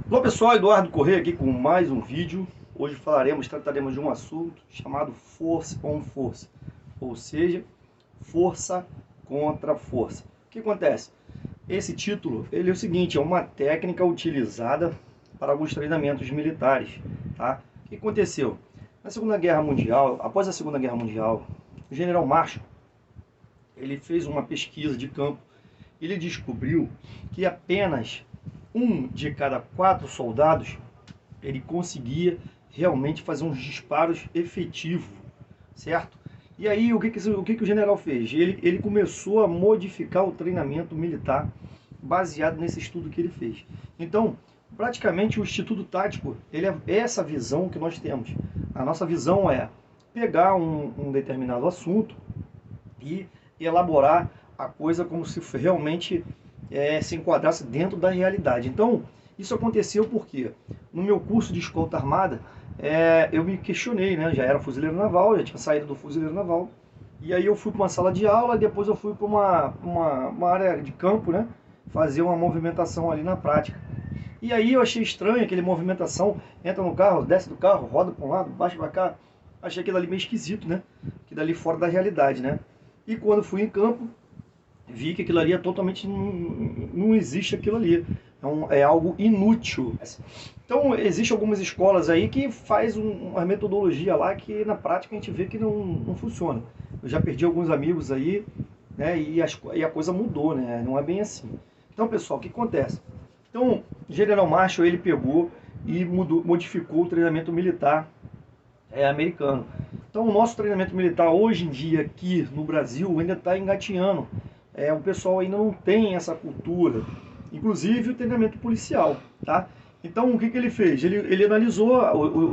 Olá pessoal, Eduardo Corrêa aqui com mais um vídeo. Hoje trataremos de um assunto chamado força com força, ou seja, força contra força. O que acontece? Esse título, ele é o seguinte, é uma técnica utilizada para alguns treinamentos militares, tá? O que aconteceu? Na Segunda Guerra Mundial, após a Segunda Guerra Mundial, o General Marshall, ele fez uma pesquisa de campo. Ele descobriu que apenas um de cada 4 soldados ele conseguia realmente fazer uns disparos efetivos, certo? E aí o que o general fez? Ele começou a modificar o treinamento militar baseado nesse estudo que ele fez. Então, praticamente o Instituto Tático, ele é essa visão que nós temos. A nossa visão é pegar um determinado assunto e elaborar a coisa como se realmente se enquadrasse dentro da realidade. Então, isso aconteceu porque no meu curso de escolta armada, eu me questionei, né? Já era fuzileiro naval, já tinha saído do fuzileiro naval. E aí eu fui para uma sala de aula, e depois eu fui para uma área de campo, né? Fazer uma movimentação ali na prática. E aí eu achei estranho aquele movimentação, entra no carro, desce do carro, roda para um lado, baixa para cá. Achei aquilo ali meio esquisito, né? Aquilo ali fora da realidade, né? E quando fui em campo, vi que aquilo ali é totalmente. Não existe aquilo ali. É algo inútil. Então, existem algumas escolas aí que faz uma metodologia lá que na prática a gente vê que não funciona. Eu já perdi alguns amigos aí, né? E a coisa mudou, né? Não é bem assim. Então, pessoal, o que acontece? Então, General Marshall ele pegou e modificou o treinamento militar americano. Então, o nosso treinamento militar hoje em dia aqui no Brasil ainda está engatinhando. O pessoal ainda não tem essa cultura, inclusive o treinamento policial, tá? Então, o que ele fez? Ele analisou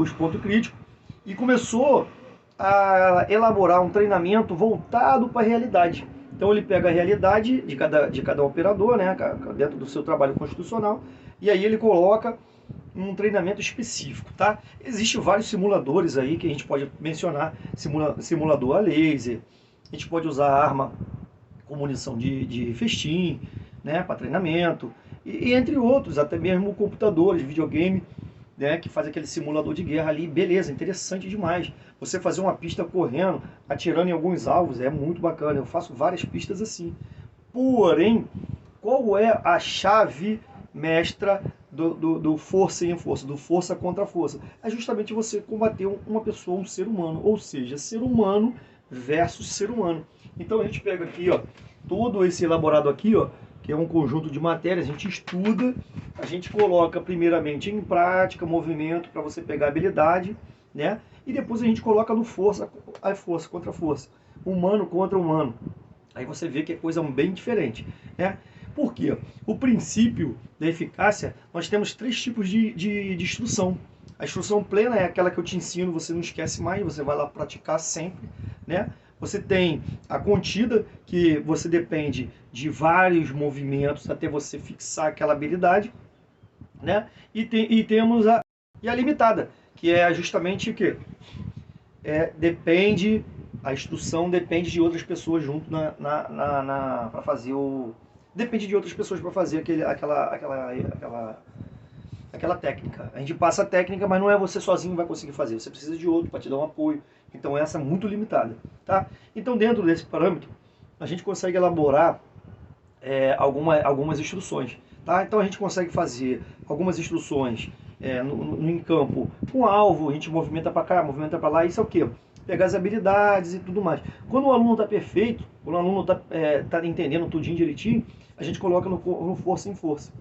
os pontos críticos e começou a elaborar um treinamento voltado para a realidade. Então, ele pega a realidade de cada operador, né, dentro do seu trabalho constitucional, e aí ele coloca um treinamento específico, tá? Existem vários simuladores aí que a gente pode mencionar, simulador a laser, a gente pode usar arma com munição de festim, né, para treinamento, e entre outros, até mesmo computadores, videogame, né, que faz aquele simulador de guerra ali, beleza, interessante demais. Você fazer uma pista correndo, atirando em alguns alvos, é muito bacana, eu faço várias pistas assim. Porém, qual é a chave mestra do força em força, do força contra força? É justamente você combater uma pessoa, um ser humano, ou seja, ser humano versus ser humano. Então a gente pega aqui, ó, todo esse elaborado aqui, ó, que é um conjunto de matérias, a gente estuda, a gente coloca primeiramente em prática, movimento para você pegar habilidade, né? E depois a gente coloca no força, a força contra força, humano contra humano. Aí você vê que é coisa bem diferente, né? Por quê? O princípio da eficácia, nós temos 3 tipos de instrução. A instrução plena é aquela que eu te ensino, você não esquece mais, você vai lá praticar sempre, né? Você tem a contida, que você depende de vários movimentos até você fixar aquela habilidade, né? E temos a limitada, que é justamente o quê? Depende, a instrução depende de outras pessoas junto para fazer o. Depende de outras pessoas para fazer aquela técnica. A gente passa a técnica, mas não é você sozinho que vai conseguir fazer. Você precisa de outro para te dar um apoio. Então essa é muito limitada, tá? Então dentro desse parâmetro a gente consegue elaborar algumas instruções, tá? Então a gente consegue fazer algumas instruções em campo com alvo, a gente movimenta para cá, movimenta para lá. Isso é o quê? Pegar as habilidades e tudo mais. Quando o aluno está perfeito, quando o aluno está entendendo tudinho direitinho, a gente coloca no força em força.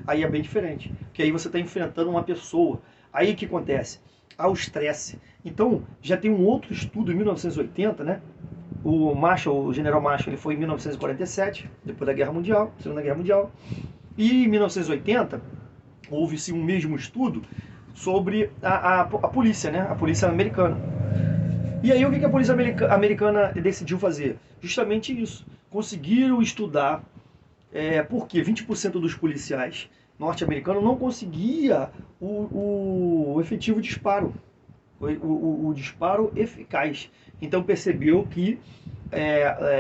Aí é bem diferente, porque aí você está enfrentando uma pessoa. Aí o que acontece? Há o estresse. Então, já tem um outro estudo em 1980, né? O General Marshall, ele foi em 1947, depois da Guerra Mundial, Segunda Guerra Mundial. E em 1980, houve-se um mesmo estudo sobre a polícia, né? A polícia americana. E aí o que a polícia americana decidiu fazer? Justamente isso. Conseguiram estudar porque 20% dos policiais norte-americanos não conseguia o efetivo disparo, o disparo eficaz. Então percebeu que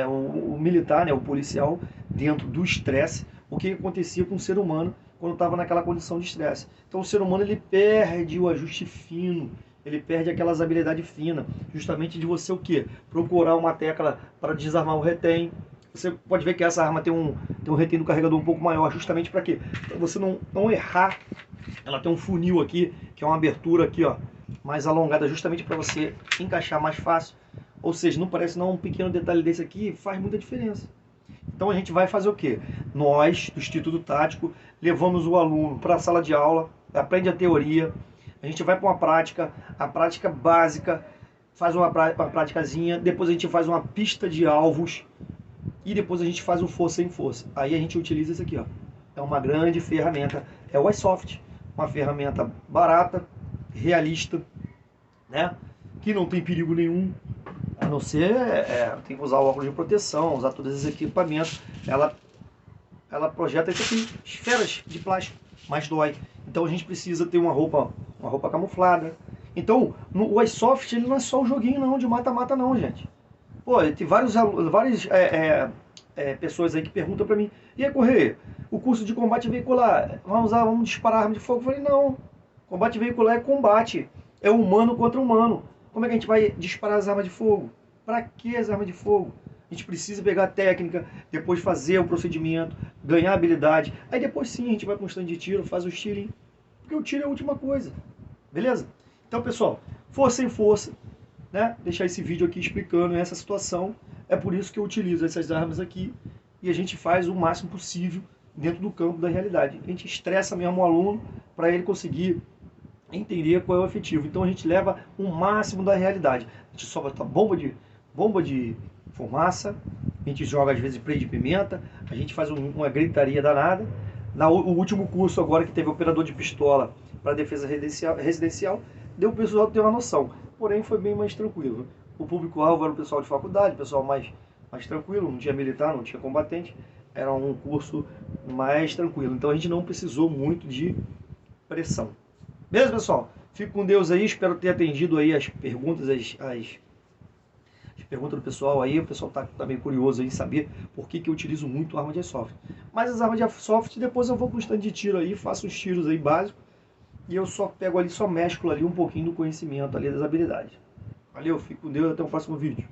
o militar, né, o policial, dentro do estresse, o que acontecia com o ser humano quando estava naquela condição de estresse. Então o ser humano ele perde o ajuste fino, ele perde aquelas habilidades finas, justamente de você o quê? Procurar uma tecla para desarmar o retém. Você pode ver que essa arma tem um retém do carregador um pouco maior, justamente para quê? Para você não errar. Ela tem um funil aqui, que é uma abertura aqui, ó, mais alongada, justamente para você encaixar mais fácil. Ou seja, não parece não, um pequeno detalhe desse aqui faz muita diferença. Então a gente vai fazer o quê? Nós, do Instituto Tático, levamos o aluno para a sala de aula, aprende a teoria, a gente vai para uma prática, a prática básica, faz uma práticazinha, depois a gente faz uma pista de alvos e depois a gente faz o força em força. Aí a gente utiliza isso aqui, ó. É uma grande ferramenta, é o iSoft, uma ferramenta barata, realista, né? Que não tem perigo nenhum, a não ser, tem que usar o óculos de proteção, usar todos esses equipamentos. Ela projeta isso aqui, esferas de plástico, mas dói. Então a gente precisa ter uma roupa camuflada. Então, o iSoft ele não é só o joguinho não, de mata-mata não, gente. Pô, tem várias pessoas aí que perguntam pra mim, e aí, Correia, o curso de combate veicular, vamos disparar arma de fogo? Eu falei, não, combate veicular é combate, é humano contra humano. Como é que a gente vai disparar as armas de fogo? Pra que as armas de fogo? A gente precisa pegar a técnica, depois fazer o procedimento, ganhar habilidade. Aí depois sim a gente vai para um stand de tiro, faz os tirinhos. Porque o tiro é a última coisa. Beleza? Então, pessoal, força em força, né? Deixar esse vídeo aqui explicando essa situação. É por isso que eu utilizo essas armas aqui. E a gente faz o máximo possível dentro do campo da realidade. A gente estressa mesmo o aluno para ele conseguir entender qual é o efetivo. Então a gente leva o máximo da realidade. A gente solta bomba de fumaça, a gente joga às vezes spray de pimenta, a gente faz uma gritaria danada. O último curso agora que teve operador de pistola para defesa residencial, deu o pessoal ter uma noção. Porém foi bem mais tranquilo. O público-alvo era o pessoal de faculdade, o pessoal mais tranquilo, não tinha militar, não tinha combatente. Era um curso mais tranquilo. Então a gente não precisou muito de pressão. Beleza, pessoal? Fico com Deus aí, espero ter atendido aí as perguntas, as perguntas do pessoal aí. O pessoal tá meio curioso aí em saber por que eu utilizo muito arma de airsoft. Mas as armas de airsoft, depois eu vou pro stand de tiro aí, faço os tiros aí básicos e eu só pego ali, só mesclo ali um pouquinho do conhecimento ali das habilidades. Valeu, fico com Deus, até o próximo vídeo.